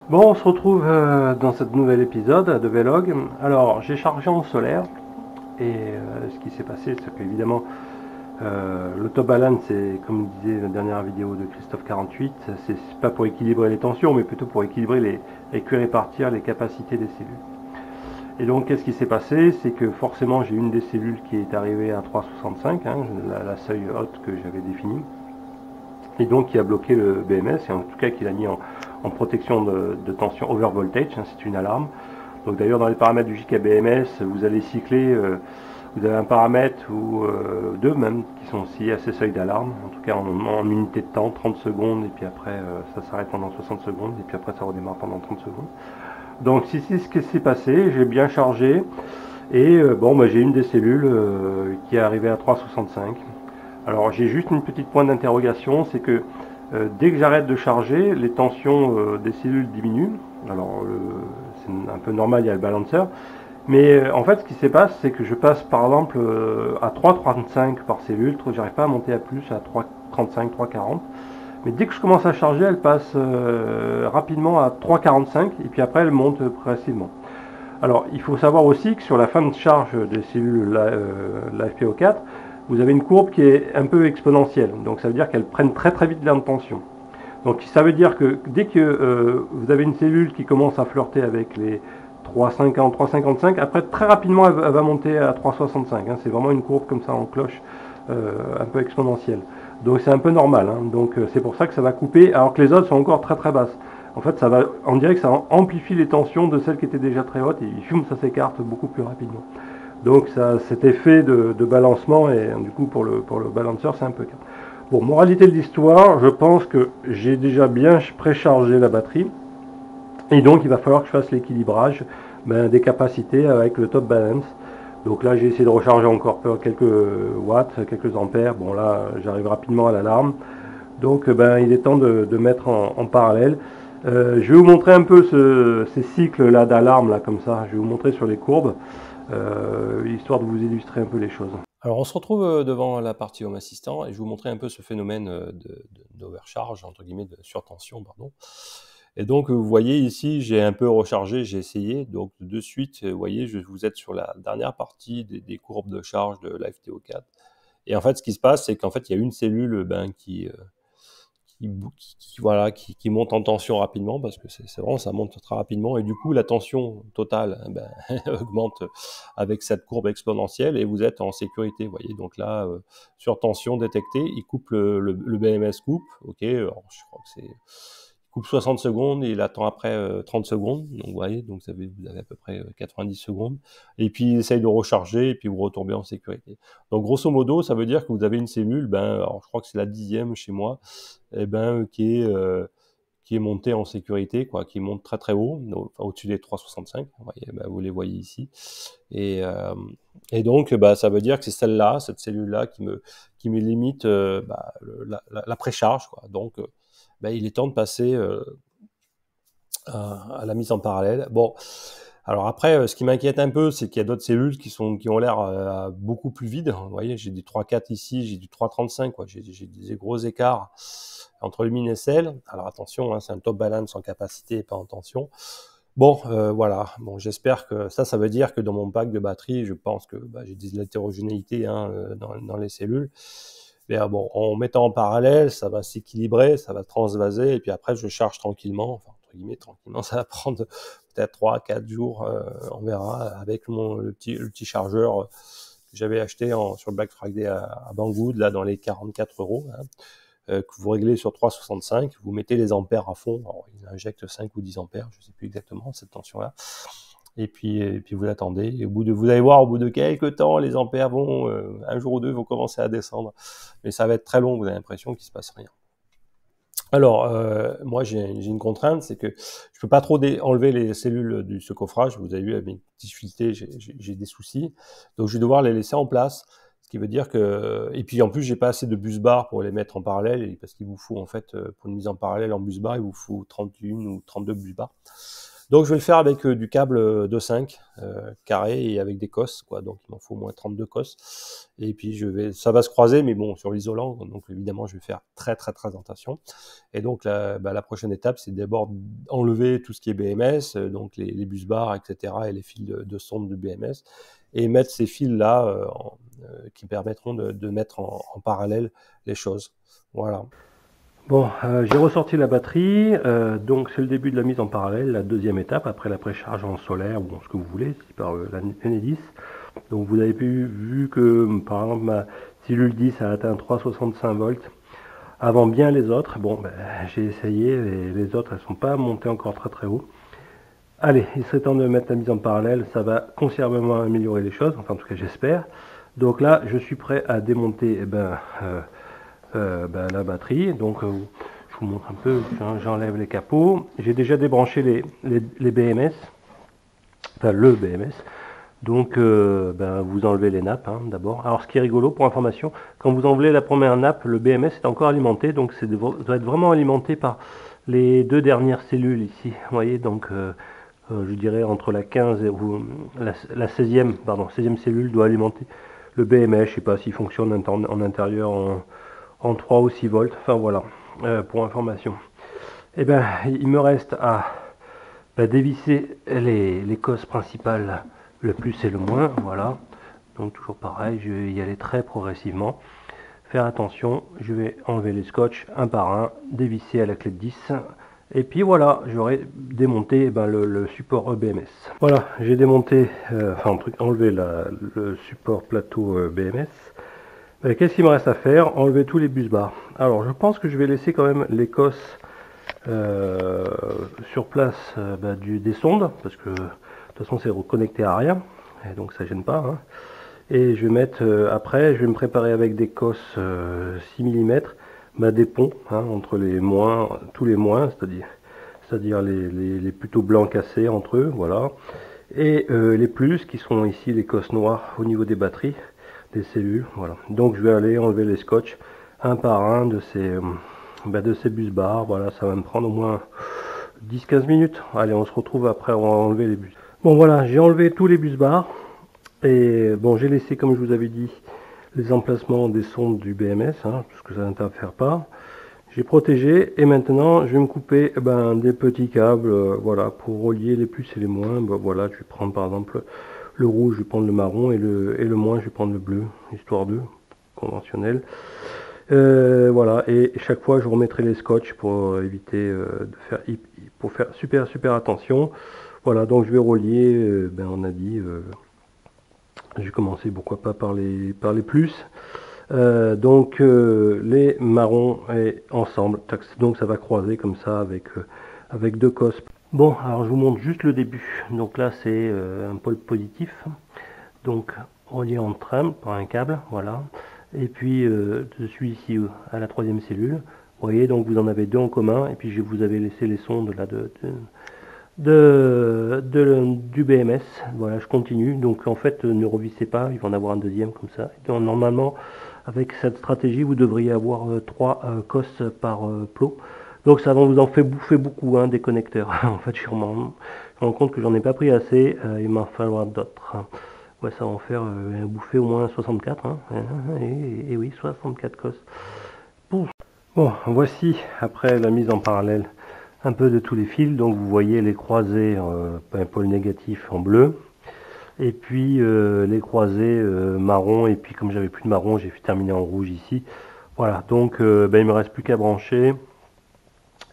Bon, on se retrouve dans ce nouvel épisode de Vlog. Alors, j'ai chargé en solaire et ce qui s'est passé, c'est qu'évidemment, l'autobalance, c'est comme disait la dernière vidéo de Christophe 48, c'est pas pour équilibrer les tensions, mais plutôt pour équilibrer et répartir les capacités des cellules. Et donc, qu'est-ce qui s'est passé? C'est que forcément, j'ai une des cellules qui est arrivée à 3,65, hein, la seuil haute que j'avais définie, et donc qui a bloqué le BMS, et en tout cas qui l'a mis en protection de tension over voltage, hein, c'est une alarme. Donc d'ailleurs dans les paramètres du JKBMS, vous allez cycler, vous avez un paramètre ou deux même qui sont aussi à ces seuils d'alarme, en tout cas en unité de temps, 30 secondes, et puis après ça s'arrête pendant 60 secondes, et puis après ça redémarre pendant 30 secondes. Donc si c'est ce qui s'est passé, j'ai bien chargé, et bon, bah, j'ai une des cellules qui est arrivée à 3,65. Alors j'ai juste une petite point d'interrogation, c'est que dès que j'arrête de charger, les tensions des cellules diminuent. Alors c'est un peu normal, il y a le balancer. Mais en fait, ce qui se passe, c'est que je passe par exemple à 3,35 par cellule. J'arrive pas à monter à plus, à 3,35, 3,40. Mais dès que je commence à charger, elle passe rapidement à 3,45 et puis après elle monte progressivement. Alors, il faut savoir aussi que sur la fin de charge des cellules l'AFPO4, vous avez une courbe qui est un peu exponentielle. Donc, ça veut dire qu'elles prennent très très vite l'intention. Donc, ça veut dire que dès que vous avez une cellule qui commence à flirter avec les 3,50, 3,55, après très rapidement elle va monter à 3,65. Hein. C'est vraiment une courbe comme ça en cloche, un peu exponentielle. Donc, c'est un peu normal. Hein. Donc, c'est pour ça que ça va couper, alors que les autres sont encore très très basses. En fait, on dirait que ça amplifie les tensions de celles qui étaient déjà très hautes et ça s'écarte beaucoup plus rapidement. Donc, ça, cet effet de balancement, et du coup, pour le balanceur, c'est un peu calme. Bon, moralité de l'histoire, je pense que j'ai déjà bien préchargé la batterie. Et donc, il va falloir que je fasse l'équilibrage des capacités avec le top balance. Donc là, j'ai essayé de recharger encore quelques watts, quelques ampères. Bon, là, j'arrive rapidement à l'alarme. Donc il est temps de mettre en parallèle. Je vais vous montrer un peu ces cycles là d'alarme là comme ça. Je vais vous montrer sur les courbes, histoire de vous illustrer un peu les choses. Alors, on se retrouve devant la partie Home Assistant et je vais vous montrer un peu ce phénomène d'overcharge, entre guillemets, de surtension, pardon. Et donc, vous voyez ici, j'ai un peu rechargé, j'ai essayé. Donc, de suite, vous voyez, vous êtes sur la dernière partie des courbes de charge de l'AFTO4. Et en fait, ce qui se passe, c'est qu'en fait, il y a une cellule voilà, qui monte en tension rapidement, parce que c'est vraiment, ça monte très rapidement, et du coup, la tension totale augmente avec cette courbe exponentielle, et vous êtes en sécurité, vous voyez. Donc là, sur tension détectée, il coupe le BMS coupe, ok, alors, je crois que c'est coupe 60 secondes et il attend après 30 secondes. Donc, vous voyez, donc vous avez à peu près 90 secondes. Et puis, il essaye de recharger et puis vous retombez en sécurité. Donc, grosso modo, ça veut dire que vous avez une cellule, alors, je crois que c'est la 10e chez moi, qui est montée en sécurité, quoi, qui monte très très haut, enfin, au-dessus des 3,65. Vous voyez, vous les voyez ici. Et, euh, et donc, ça veut dire que c'est celle-là, cette cellule-là, qui me limite la précharge, quoi. Donc, il est temps de passer à la mise en parallèle. Bon, alors après, ce qui m'inquiète un peu, c'est qu'il y a d'autres cellules qui ont l'air beaucoup plus vides. Vous voyez, j'ai du 3,4 ici, j'ai du 3,35, quoi. J'ai des gros écarts entre lumine et sel. Alors attention, hein, c'est un top balance en capacité et pas en tension. Bon, voilà. Bon, j'espère que ça veut dire que dans mon pack de batterie, je pense que j'ai de l'hétérogénéité dans les cellules. Mais bon, en mettant en parallèle, ça va s'équilibrer, ça va transvaser, et puis après, je charge tranquillement, enfin, entre guillemets, tranquillement, ça va prendre peut-être 3-4 jours, on verra, avec le petit chargeur que j'avais acheté sur le Black Friday à Banggood, là, dans les 44 €, hein, que vous réglez sur 3,65, vous mettez les ampères à fond, alors, il injecte 5 ou 10 ampères, je ne sais plus exactement, cette tension-là, et puis vous attendez, et vous allez voir, au bout de quelques temps, les ampères vont, un jour ou deux, vont commencer à descendre, mais ça va être très long, vous avez l'impression qu'il se passe rien. Alors, moi, j'ai une contrainte, c'est que je peux pas trop enlever les cellules du ce coffrage. Vous avez vu, avec mes difficultés, j'ai des soucis, donc je vais devoir les laisser en place. Ce qui veut dire que, et puis en plus, j'ai pas assez de bus bar pour les mettre en parallèle, parce qu'il vous faut en fait, pour une mise en parallèle en bus bar, il vous faut 31 ou 32 bus bar. Donc je vais le faire avec du câble 2,5 carré et avec des cosses, quoi. Donc il m'en faut au moins 32 cosses. Et puis ça va se croiser, mais bon, sur l'isolant, donc évidemment je vais faire très attention. Et donc la prochaine étape, c'est d'abord enlever tout ce qui est BMS, donc les bus bars, etc., et les fils de sonde de BMS, et mettre ces fils-là qui permettront de mettre en parallèle les choses. Voilà. Bon, j'ai ressorti la batterie, donc c'est le début de la mise en parallèle, la deuxième étape, après la précharge en solaire, ou ce que vous voulez, par la Enedis. Donc vous avez vu que, par exemple, ma cellule 10 a atteint 3,65 volts, avant bien les autres. Bon, ben, j'ai essayé, et les autres, elles sont pas montées encore très haut. Allez, il serait temps de mettre la mise en parallèle, ça va considérablement améliorer les choses, enfin en tout cas j'espère. Donc là, je suis prêt à démonter la batterie. Donc je vous montre un peu, j'enlève les capots. J'ai déjà débranché les BMS, enfin le BMS. Donc vous enlevez les nappes d'abord. Alors ce qui est rigolo pour information, quand vous enlevez la première nappe, le BMS est encore alimenté, donc ça doit être vraiment alimenté par les deux dernières cellules ici. Vous voyez, donc je dirais entre la 15 et la 16e cellule doit alimenter le BMS. Je sais pas s'il fonctionne en intérieur en 3 ou 6 volts. Enfin voilà, pour information. Et ben il me reste à dévisser les cosses principales, le plus et le moins. Voilà. Donc toujours pareil, je vais y aller très progressivement. Faire attention, je vais enlever les scotch un par un, dévisser à la clé de 10. Et puis voilà, j'aurai démonté le support BMS. Voilà, j'ai démonté, enlevé le support plateau BMS. Qu'est-ce qu'il me reste à faire? Enlever tous les bus bars. Alors je pense que je vais laisser quand même les cosses sur place des sondes, parce que de toute façon c'est reconnecté à rien, et donc ça gêne pas. Et je vais mettre, après je vais me préparer avec des cosses 6 mm, des ponts entre les moins, tous les moins, c'est-à-dire les plutôt blancs cassés entre eux, voilà, et les plus qui sont ici les cosses noires au niveau des batteries, des cellules, voilà. Donc je vais aller enlever les scotch un par un de ces bus bars. Voilà, ça va me prendre au moins 10-15 minutes. Allez, on se retrouve après, on va enlever les bus. Bon voilà, j'ai enlevé tous les bus bars. Et bon, j'ai laissé, comme je vous avais dit, les emplacements des sondes du BMS, parce que ça n'interfère pas. J'ai protégé, et maintenant je vais me couper des petits câbles, voilà, pour relier les plus et les moins. Voilà, je vais prendre par exemple le rouge, je vais prendre le marron, et le moins, je vais prendre le bleu, histoire de conventionnel. Voilà, et chaque fois je remettrai les scotch pour éviter pour faire super attention. Voilà, donc je vais relier, on a dit, je vais commencer pourquoi pas par les plus. Donc les marrons et ensemble, donc ça va croiser comme ça avec deux cosses. Bon, alors je vous montre juste le début. Donc là c'est un pôle positif, donc relié en trame par un câble, voilà. Et puis je suis ici à la troisième cellule. Vous voyez, donc vous en avez deux en commun, et puis je vous avais laissé les sondes là du BMS. Voilà, je continue. Donc en fait, ne revissez pas, il va en avoir un deuxième comme ça. Donc, normalement, avec cette stratégie, vous devriez avoir 3 cosses par plot. Donc ça vous en fait bouffer beaucoup des connecteurs. En fait, je me rends compte que j'en ai pas pris assez, il m'en falloir d'autres. Ouais, ça va en faire bouffer au moins 64. Et oui, 64 cosses. Bon, voici, après la mise en parallèle, un peu de tous les fils. Donc vous voyez les croisés, un pôle négatif en bleu, et puis les croisés marron, et puis comme j'avais plus de marron, j'ai terminé en rouge ici. Voilà, donc il me reste plus qu'à brancher.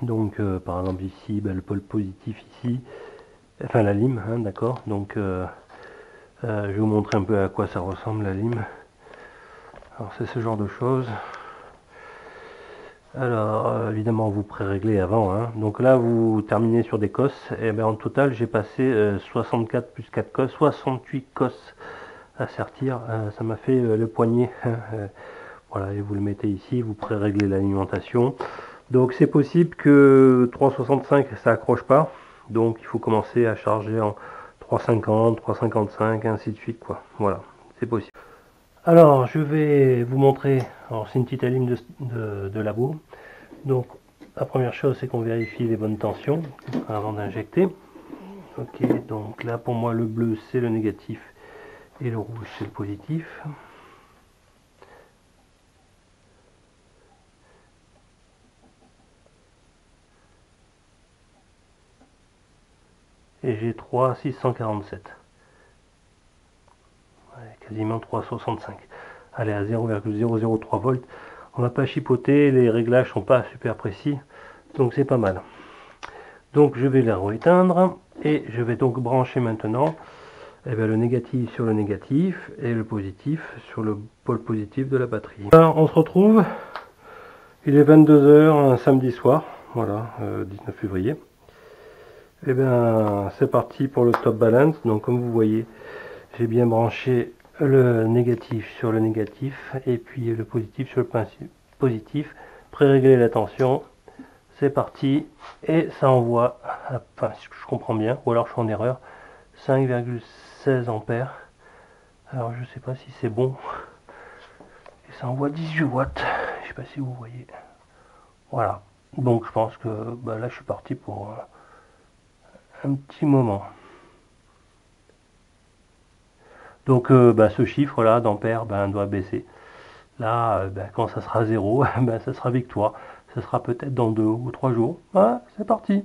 Donc par exemple ici, le pôle positif ici, enfin la lime, d'accord. Donc je vais vous montrer un peu à quoi ça ressemble la lime. Alors c'est ce genre de choses. Alors évidemment vous pré-réglez avant, donc là vous terminez sur des cosses, et en total j'ai passé 64 plus 4 cosses, 68 cosses à sertir. Ça m'a fait le poignet. Voilà, et vous le mettez ici, vous pré-réglez l'alimentation. Donc c'est possible que 3,65 ça accroche pas, donc il faut commencer à charger en 3,50, 3,55, ainsi de suite quoi. Voilà, c'est possible. Alors je vais vous montrer, alors c'est une petite alim de labo. Donc la première chose c'est qu'on vérifie les bonnes tensions avant d'injecter. Ok, donc là pour moi le bleu c'est le négatif et le rouge c'est le positif. Et j'ai 3,647. Ouais, quasiment 3,65. Allez, à 0,003 volts. On va pas chipoter, les réglages sont pas super précis, donc c'est pas mal. Donc je vais la rééteindre et je vais donc brancher maintenant le négatif sur le négatif et le positif sur le pôle positif de la batterie. Alors, on se retrouve, il est 22 h un samedi soir, voilà, 19 février. Et bien c'est parti pour le top balance. Donc comme vous voyez, j'ai bien branché le négatif sur le négatif et puis le positif sur le positif, pré-régler la tension. C'est parti et ça envoie, enfin si je comprends bien, ou alors je suis en erreur, 5,16 ampères. Alors je sais pas si c'est bon. Et ça envoie 18 watts. Je sais pas si vous voyez. Voilà. Donc je pense que là je suis parti pour un petit moment. Donc ce chiffre là d'ampères doit baisser. Là, quand ça sera 0, ça sera victoire. Ça sera peut-être dans 2 ou 3 jours. Voilà, c'est parti.